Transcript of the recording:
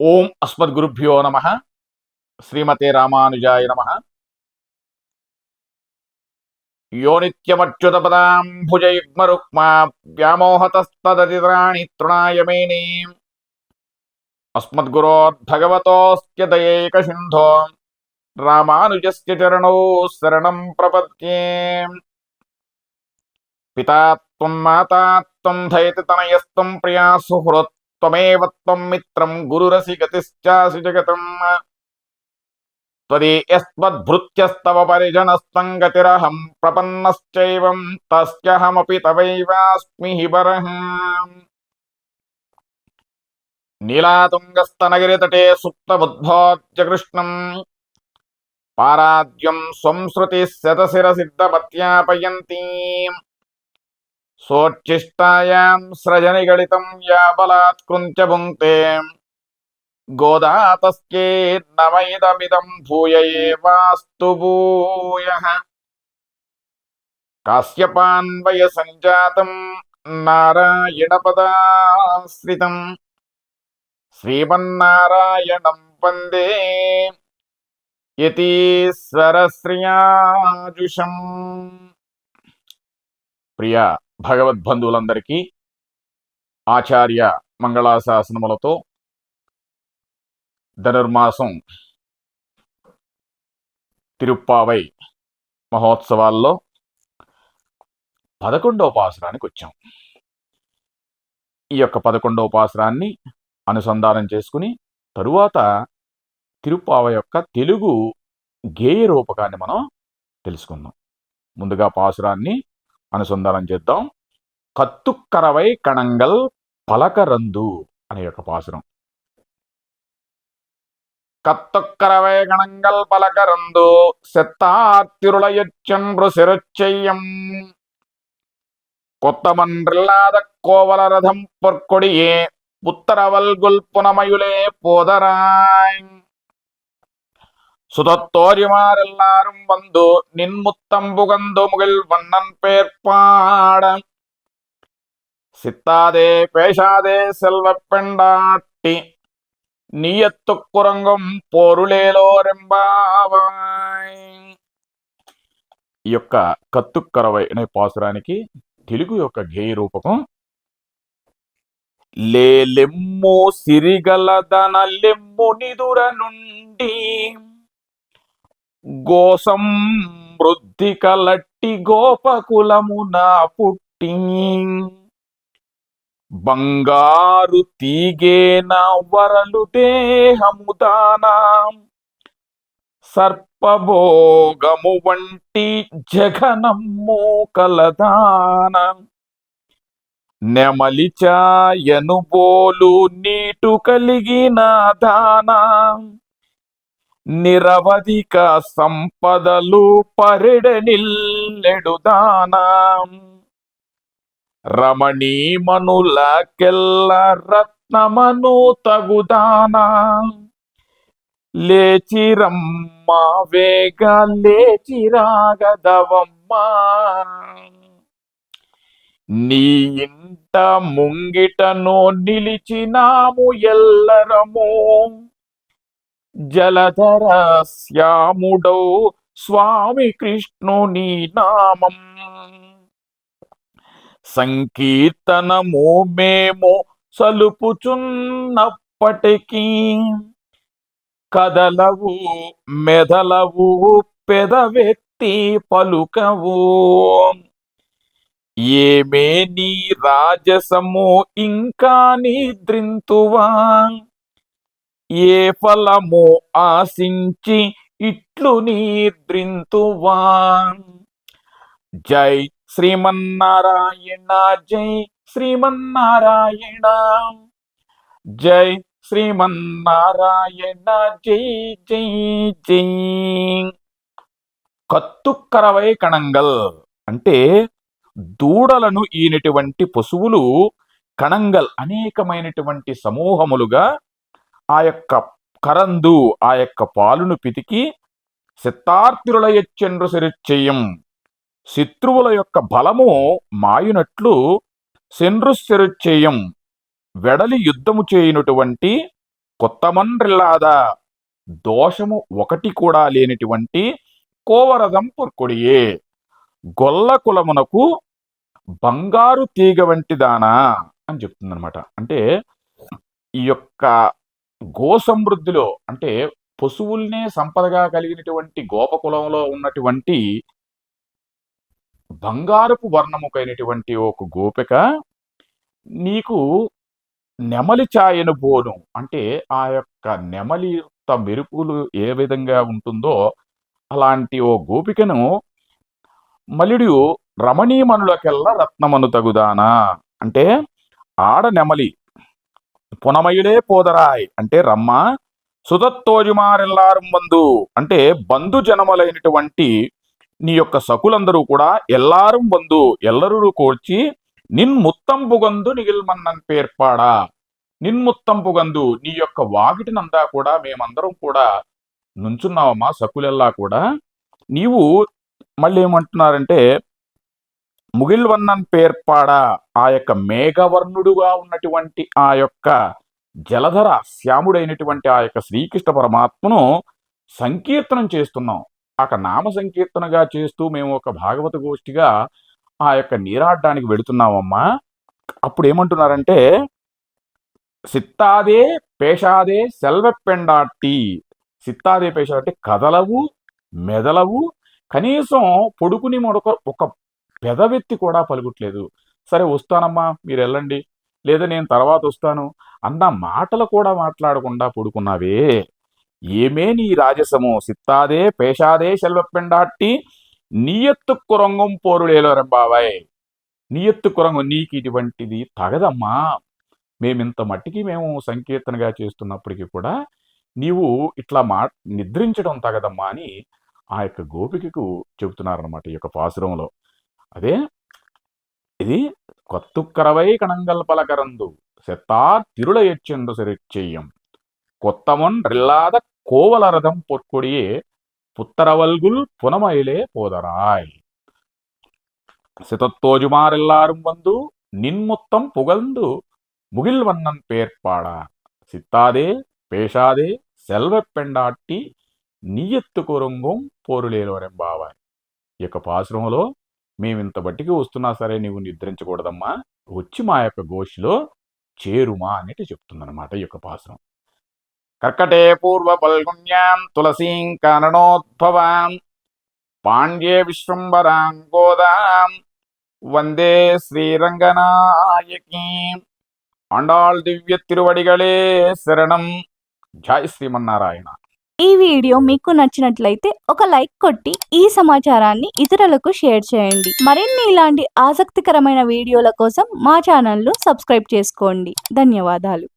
ఓం అస్మద్గురుభ్యో నమ. శ్రీమతే రామానుజాయ నమ. యో నిత్యమచ్యుతపదాంభుజయుగ్మరుక్మా వ్యామోహతస్తదతిరాణి తృణాయ మేనే. అస్మద్గురోర్భగవతోస్య దయైకసింధో రామానుజస్య చరణౌ శరణం ప్రపద్యే. పితా త్వం మాతా త్వం ధయతి తనయస్త్వం ప్రియా సుహృత్ త్వమేవ త్వం మిత్రం గురురసి గతిశ్చాసి జగతం. త్వదీయస్త్వద్భృత్యస్తవ పరిజనస్త్వం గతిరహం ప్రపన్నశ్చైవం తస్యహమపి తవైవాస్మి హి వరః. నీలాతుంగస్తనగిరితటే సుప్తబుద్ధ్యోద్య కృష్ణం పారాద్యం స్వం శృతి శతశిరసిద్ధమత్యాపయంతి. సోచ్ఛిష్టాయాం స్రజనిగళితం యా బలాత్కృంచ భుంక్తే గోదా తస్యేన్నమైదమిదం భూయ ఏవాస్తు భూయః. కాశ్యపాన్వయ సంజాతం నారాయణపదాశ్రితం శ్రీమన్నారాయణం వందే యతీశ్వరశ్రియాజుషం. ప్రియ భగవద్బంధువులందరికీ ఆచార్య మంగళాశాసనములతో ధనుర్మాసం తిరుప్పావై మహోత్సవాల్లో 11వ పాసురానికి వచ్చాం. ఈ యొక్క 11వ పాసురాన్ని అనుసంధానం చేసుకుని తరువాత తిరుప్పావై యొక్క తెలుగు గేయ రూపకాన్ని మనం తెలుసుకుందాం. ముందుగా పాసురాన్ని అనుసంధానం చేద్దాం. కత్తుక్కరవై కణంగల్ పలకరందు అనే యొక్క పాసురం. కత్తొక్కరవై కణంగల్ పలకరందు செத்தாத்திருளையச்சென்று சிறுச்செய்யம் கொத்தமன்றில்லாத கோவல ரதம் பொற்கொடியே புத்தரவல்குல் புனமயுலே போதராய். சுதத்தோரிமாரெல்லாரும் வந்து நின்முத்தம் புகந்து முகில் வண்ணன் பேர்பாட சித்தாதே பேசாதே செல்வ பெண்டாட்டி నీయత్తుక్కురంగం పోరులేలో రెంబావాయ్. ఈ యొక్క కత్తుక్కరవై అనే పాసురానికి తెలుగు యొక్క గేయ రూపకం లేలెమ్ము సిరిగలదన లెమ్ము నిదుర నుండి గోసం వృద్ధి కలట్టి గోపకులమున పుట్టి బంగారు తీగేన వరలు దేహముదానా సర్పభోగము వంటి జఘనమ్ము కలదాన నెమలిచాయను బోలు నీటు కలిగిన దానా నిరవధిక సంపదలు పరిడనిల్లెడుదానా రమణీమణులకెల్ల రత్నమను తగుదానా లేచిరమ్మ వేగ లేచిరాగదవమ్మా నీ ఇంట ముంగిటను నిలిచినాము ఎల్లరము జలధర శ్యాముడౌ స్వామి కృష్ణుని నామం సంకీర్తనము మేము సలుపుచున్నప్పటికీ కదలవు మెదలవు పెదవెత్తి పలుకవు ఏమే నీ రాజసము ఇంకా నిద్రింతువా ఏ ఫలము ఆశించి ఇట్లు నిద్రింతువా. జై శ్రీమన్నారాయణ జై శ్రీమన్నారాయణ జై శ్రీమన్నారాయణ జై జై జై. కత్తుక్కరవై కణంగల్ అంటే దూడలను ఈనటువంటి పశువులు కణంగల్ అనేకమైనటువంటి సమూహములుగా ఆ యొక్క కరందు ఆ యొక్క పాలును పితికి సిత్తార్తిరులయచ్చెండ్రు సిరిచ్చెయ్యం శత్రువుల యొక్క బలము మాయునట్లు సెన్రుస్సెరుచ్చేయం వెడలి యుద్ధము చేయునటువంటి కొత్తమన్రిల్లాద దోషము ఒకటి కూడా లేనిటువంటి కోవరదం పొర్కొడియే గొల్ల కులమునకు బంగారు తీగ వంటి దానా అని చెప్తుందనమాట. అంటే ఈ యొక్క గో సమృద్ధిలో, అంటే పశువుల్నే సంపదగా కలిగినటువంటి గోపకులంలో ఉన్నటువంటి బంగారపు వర్ణముకైనటువంటి ఒక గోపిక నీకు నెమలి ఛాయను బోను, అంటే ఆ యొక్క నెమలి మెరుపులు ఏ విధంగా ఉంటుందో అలాంటి ఓ గోపికను మలిడు రమణీమణులకెల్లా రత్నమను తగుదానా, అంటే ఆడ నెమలి పునమయులే పోదరాయ్ అంటే రమ్మ, సుతత్తోజుమారెల్లారం బంధు అంటే బంధు జనములైనటువంటి నీ యొక్క సకులందరూ కూడా ఎల్లారం బంధు ఎల్లరూ కోర్చి నిన్ముత్తంపుగందు నిగిల్మన్నన్ పేర్పాడా, నిన్ముత్తంపుగందు నీ యొక్క వాకిటినంతా కూడా మేమందరం కూడా నుంచున్నావమ్మా సకులెల్లా కూడా. నీవు మళ్ళీ ఏమంటున్నారంటే ముగిల్వన్నన్ పేర్పాడా, ఆ యొక్క మేఘవర్ణుడుగా ఉన్నటువంటి ఆ యొక్క జలధర శ్యాముడైనటువంటి ఆ యొక్క శ్రీకృష్ణ పరమాత్మను సంకీర్తనం చేస్తున్నాం. ఆ నామ సంకీర్తనగా చేస్తూ మేము ఒక భాగవత గోష్ఠిగా ఆ యొక్క నీరాడ్డానికి వెళుతున్నామమ్మా. అప్పుడు ఏమంటున్నారంటే సిత్తాదే పేషాదే సెల్వెప్పెండాట్టి, సిత్తాదే పేష అంటే కదలవు మెదలవు, కనీసం పొడుకుని ఒక పెదవెత్తి కూడా పలుకుట్లేదు. సరే వస్తానమ్మా మీరు వెళ్ళండి, లేదా నేను తర్వాత వస్తాను అన్న మాటలు కూడా మాట్లాడకుండా పడుకున్నావే, ఏమే నీ రాజసము, సిత్తాదే పేషాదే సెల్వెప్పెండాట్టి నీయత్తు కురంగం పోరుడేలో బాబాయ్, నీయత్తు కురంగం నీకు ఇటువంటిది తగదమ్మా, మేమింత మట్టికి మేము సంకీర్తనగా చేస్తున్నప్పటికీ కూడా నీవు ఇట్లా నిద్రించడం తగదమ్మా అని ఆ యొక్క గోపికకు చెబుతున్నారనమాట ఈ యొక్క పాసురంలో. అదే ఇది కొత్తుక్కరవై కణంగల్ పలకరందు సెత్తార్ తిరుళ ఎచ్చెందు సెరిచెయ్యం కొత్తమొన్ రిల్లాద కోవలరథం పొట్కొడియే పుత్తరవల్గుల్ పునమయిలే పోదరాయ్ సితత్తోజుమారెల్లాரும் வந்து நின்முத்தம் புகழ்ந்து முகில்வண்ணன் பேர்பாடா சித்தாதே பேஷாదే సెల్వెప్పెండాట్టి నీయత్తు కొరంగం పోరులేలోరెంబావాయ్. ఈ యొక్క పాశ్రమంలో మేమింత బట్టికి వస్తున్నా సరే నీవు నిద్రించకూడదమ్మా, వచ్చి మా యొక్క గోష్ఠిలో చేరుమా అనేటి చెప్తుందన్నమాట ఈ యొక్క పాశ్రం. కర్కటే పూర్వ పల్గుణ్యాం తులసీం కారణోద్భవాం పాండ్యే విశ్వంబరాం గోదాం వందే శ్రీరంగనాయకీం ఆండాళ్ దివ్య తిరువడిగళే శరణం. జై శ్రీమన్నారాయణ. ఈ వీడియో మీకు నచ్చినట్లయితే ఒక లైక్ కొట్టి ఈ సమాచారాన్ని ఇతరులకు షేర్ చేయండి. మరిన్ని ఇలాంటి ఆసక్తికరమైన వీడియోల కోసం మా ఛానల్ను సబ్స్క్రైబ్ చేసుకోండి. ధన్యవాదాలు.